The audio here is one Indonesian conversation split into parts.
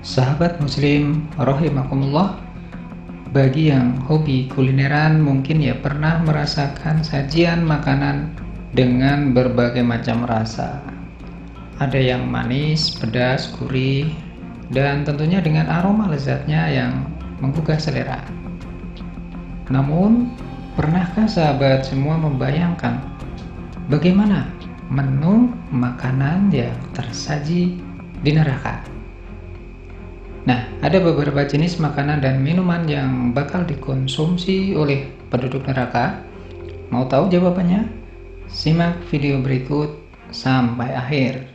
Sahabat muslim rahimakumullah, bagi yang hobi kulineran mungkin ya pernah merasakan sajian makanan dengan berbagai macam rasa. Ada yang manis, pedas, gurih, dan tentunya dengan aroma lezatnya yang menggugah selera. Namun, pernahkah sahabat semua membayangkan bagaimana menu makanan yang tersaji di neraka? Nah, ada beberapa jenis makanan dan minuman yang bakal dikonsumsi oleh penduduk neraka. Mau tahu jawabannya? Simak video berikut sampai akhir.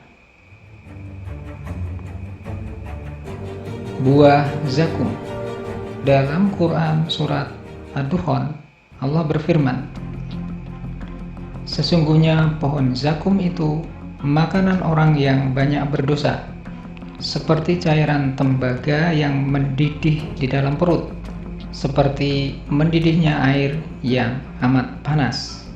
Buah zakum. Dalam Quran surat Ad-Dukhan, Allah berfirman, "Sesungguhnya pohon zakum itu makanan orang yang banyak berdosa, seperti cairan tembaga yang mendidih di dalam perut, seperti mendidihnya air yang amat panas."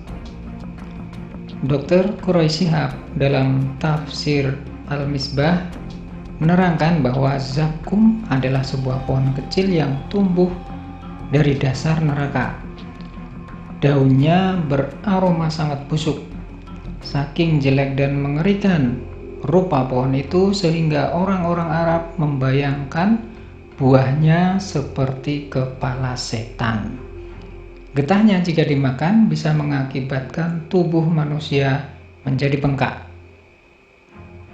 Dr. Quraisy Shihab dalam tafsir Al-Misbah menerangkan bahwa zakum adalah sebuah pohon kecil yang tumbuh dari dasar neraka. Daunnya beraroma sangat busuk, saking jelek dan mengerikan rupa pohon itu sehingga orang-orang Arab membayangkan buahnya seperti kepala setan. Getahnya jika dimakan bisa mengakibatkan tubuh manusia menjadi bengkak.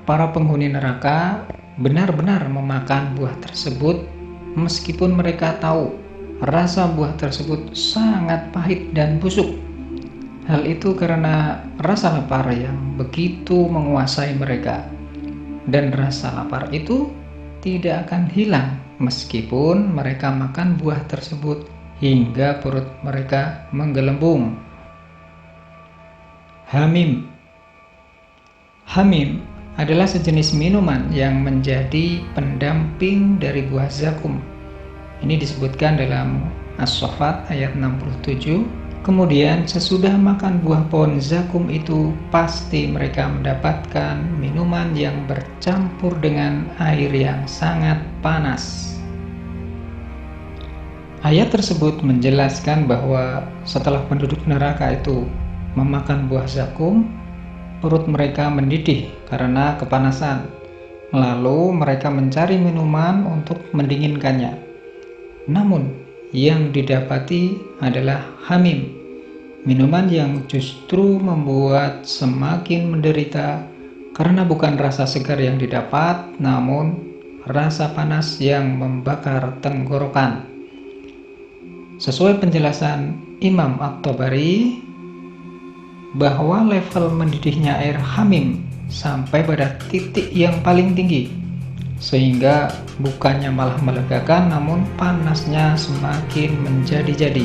Para penghuni neraka benar-benar memakan buah tersebut meskipun mereka tahu rasa buah tersebut sangat pahit dan busuk. Hal itu karena rasa lapar yang begitu menguasai mereka, dan rasa lapar itu tidak akan hilang meskipun mereka makan buah tersebut hingga perut mereka menggelembung. Hamim. Hamim adalah sejenis minuman yang menjadi pendamping dari buah zakum. Ini disebutkan dalam As-Saffat ayat 67. Kemudian sesudah makan buah pohon zakum itu, pasti mereka mendapatkan minuman yang bercampur dengan air yang sangat panas. Ayat tersebut menjelaskan bahwa setelah penduduk neraka itu memakan buah zakum, perut mereka mendidih karena kepanasan. Lalu mereka mencari minuman untuk mendinginkannya. Namun, yang didapati adalah hamim, minuman yang justru membuat semakin menderita karena bukan rasa segar yang didapat, namun rasa panas yang membakar tenggorokan. Sesuai penjelasan Imam At-Tabari, bahwa level mendidihnya air hamim sampai pada titik yang paling tinggi, sehingga bukannya malah melegakan, namun panasnya semakin menjadi-jadi.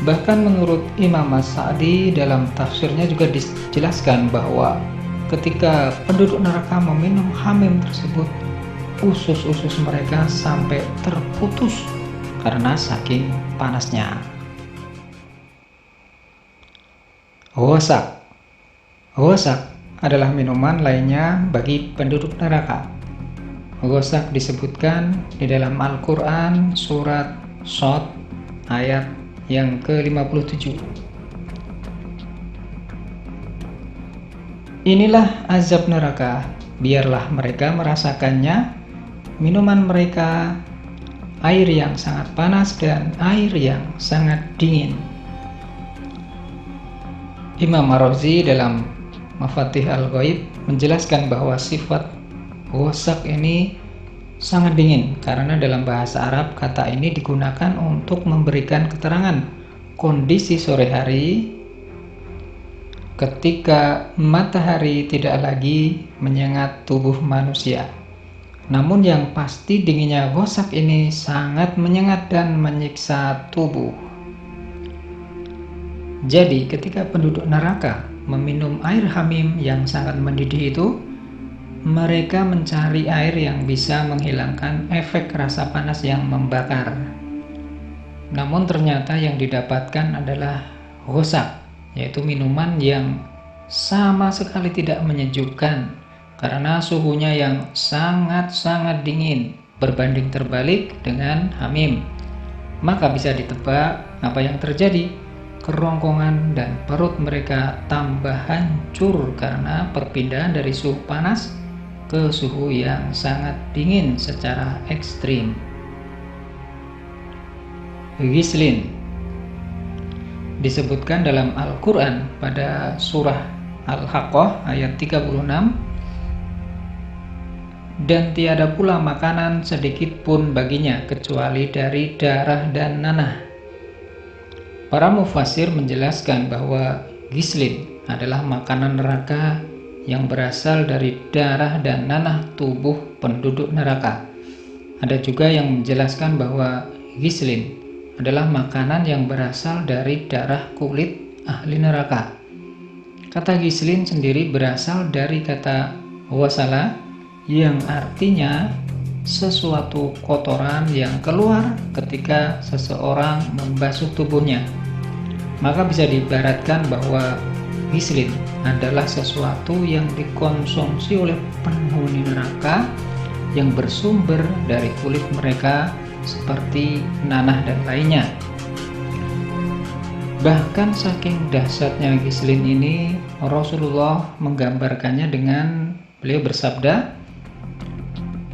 Bahkan menurut Imam As-Sa'di dalam tafsirnya juga dijelaskan bahwa ketika penduduk neraka meminum hamim tersebut, usus-usus mereka sampai terputus karena saking panasnya. Ghosak. Ghosak adalah minuman lainnya bagi penduduk neraka. Ghosak disebutkan di dalam Al-Quran surat Shad ayat yang ke-57. Inilah azab neraka, biarlah mereka merasakannya. Minuman mereka air yang sangat panas dan air yang sangat dingin. Imam Ar-Razi dalam Mafatih Al-Ghaib menjelaskan bahwa sifat ghosak ini sangat dingin karena dalam bahasa Arab kata ini digunakan untuk memberikan keterangan kondisi sore hari ketika matahari tidak lagi menyengat tubuh manusia. Namun yang pasti dinginnya ghosak ini sangat menyengat dan menyiksa tubuh. Jadi ketika penduduk neraka meminum air hamim yang sangat mendidih itu, mereka mencari air yang bisa menghilangkan efek rasa panas yang membakar. Namun ternyata yang didapatkan adalah ghosak, yaitu minuman yang sama sekali tidak menyejukkan karena suhunya yang sangat-sangat dingin. berbanding terbalik dengan Hamim. Maka bisa ditebak apa yang terjadi. Kerongkongan dan perut mereka tambah hancur karena perpindahan dari suhu panas ke suhu yang sangat dingin secara ekstrim. Ghislin disebutkan dalam Al-Quran pada surah Al-Haqqah ayat 36, dan tiada pula makanan sedikit pun baginya kecuali dari darah dan nanah. Para mufasir menjelaskan bahwa ghislin adalah makanan neraka yang berasal dari darah dan nanah tubuh penduduk neraka. Ada juga yang menjelaskan bahwa ghislin adalah makanan yang berasal dari darah kulit ahli neraka. Kata ghislin sendiri berasal dari kata wasala, yang artinya sesuatu kotoran yang keluar ketika seseorang membasuh tubuhnya. Maka bisa diibaratkan bahwa ghislin adalah sesuatu yang dikonsumsi oleh penghuni neraka yang bersumber dari kulit mereka seperti nanah dan lainnya. Bahkan saking dahsyatnya ghislin ini, Rasulullah menggambarkannya dengan beliau bersabda,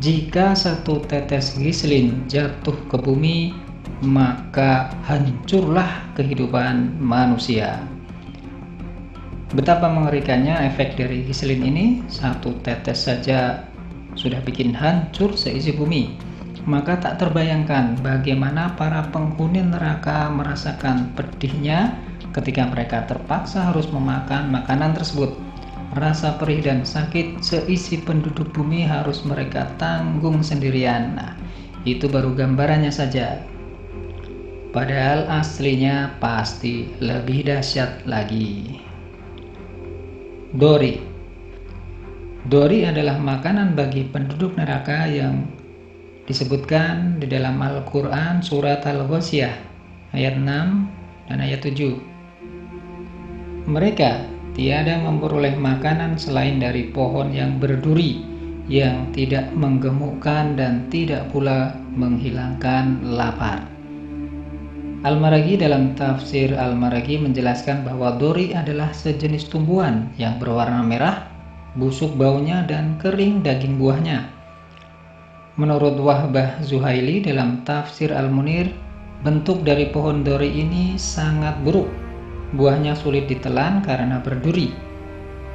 jika satu tetes ghislin jatuh ke bumi, maka hancurlah kehidupan manusia. Betapa mengerikannya efek dari ghislin ini, satu tetes saja sudah bikin hancur seisi bumi. Maka tak terbayangkan bagaimana para penghuni neraka merasakan pedihnya ketika mereka terpaksa harus memakan makanan tersebut. Rasa perih dan sakit seisi penduduk bumi harus mereka tanggung sendirian. Nah, itu baru gambarannya saja. Padahal aslinya pasti lebih dahsyat lagi. Dori. Dori adalah makanan bagi penduduk neraka yang disebutkan di dalam Al-Quran surat Al-Ghasyiyah ayat 6 dan ayat 7. Mereka tiada memperoleh makanan selain dari pohon yang berduri, yang tidak menggemukkan dan tidak pula menghilangkan lapar. Al-Maraghi dalam tafsir Al-Maraghi menjelaskan bahwa dori adalah sejenis tumbuhan yang berwarna merah, busuk baunya dan kering daging buahnya. Menurut Wahbah Zuhaili dalam tafsir Al-Munir, bentuk dari pohon dori ini sangat buruk. Buahnya sulit ditelan karena berduri.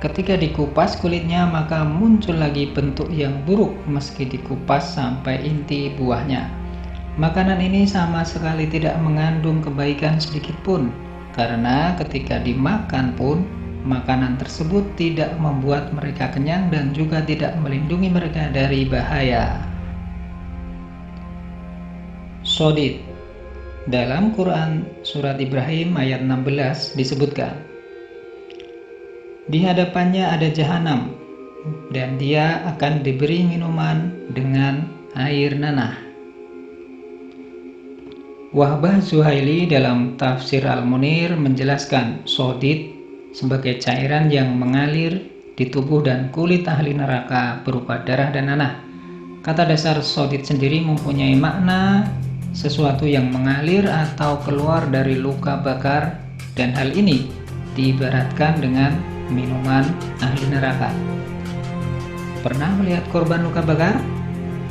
Ketika dikupas kulitnya, maka muncul lagi bentuk yang buruk meski dikupas sampai inti buahnya. Makanan ini sama sekali tidak mengandung kebaikan sedikit pun, karena ketika dimakan pun, makanan tersebut tidak membuat mereka kenyang dan juga tidak melindungi mereka dari bahaya. Sodid. Dalam Quran surat Ibrahim ayat 16 disebutkan, di hadapannya ada jahanam dan dia akan diberi minuman dengan air nanah. Wahbah Zuhaili dalam tafsir Al-Munir menjelaskan sodid sebagai cairan yang mengalir di tubuh dan kulit ahli neraka berupa darah dan nanah. Kata dasar sodid sendiri mempunyai makna sesuatu yang mengalir atau keluar dari luka bakar, dan hal ini diibaratkan dengan minuman ahli neraka. Pernah melihat korban luka bakar?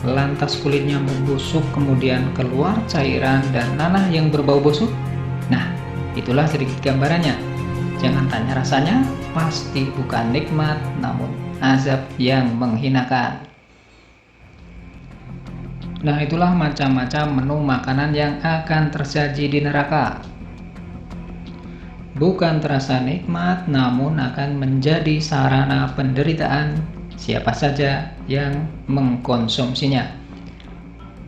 Lantas kulitnya membusuk, kemudian keluar cairan dan nanah yang berbau busuk? Nah, itulah sedikit gambarannya. Jangan tanya rasanya, pasti bukan nikmat, namun azab yang menghinakan. Nah, itulah macam-macam menu makanan yang akan tersaji di neraka. Bukan terasa nikmat, namun akan menjadi sarana penderitaan siapa saja yang mengkonsumsinya.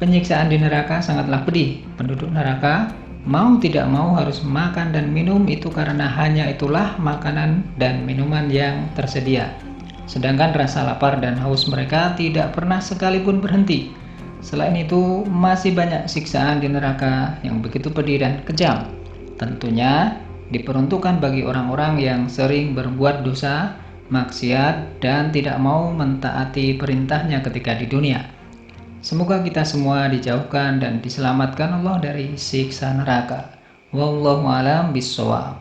Penyiksaan di neraka sangatlah pedih. Penduduk neraka mau tidak mau harus makan dan minum itu karena hanya itulah makanan dan minuman yang tersedia. Sedangkan rasa lapar dan haus mereka tidak pernah sekalipun berhenti. Selain itu, masih banyak siksaan di neraka yang begitu pedih dan kejam. Tentunya diperuntukkan bagi orang-orang yang sering berbuat dosa, maksiat, dan tidak mau mentaati perintahnya ketika di dunia. Semoga kita semua dijauhkan dan diselamatkan Allah dari siksa neraka. Wallahu a'lam bishawab.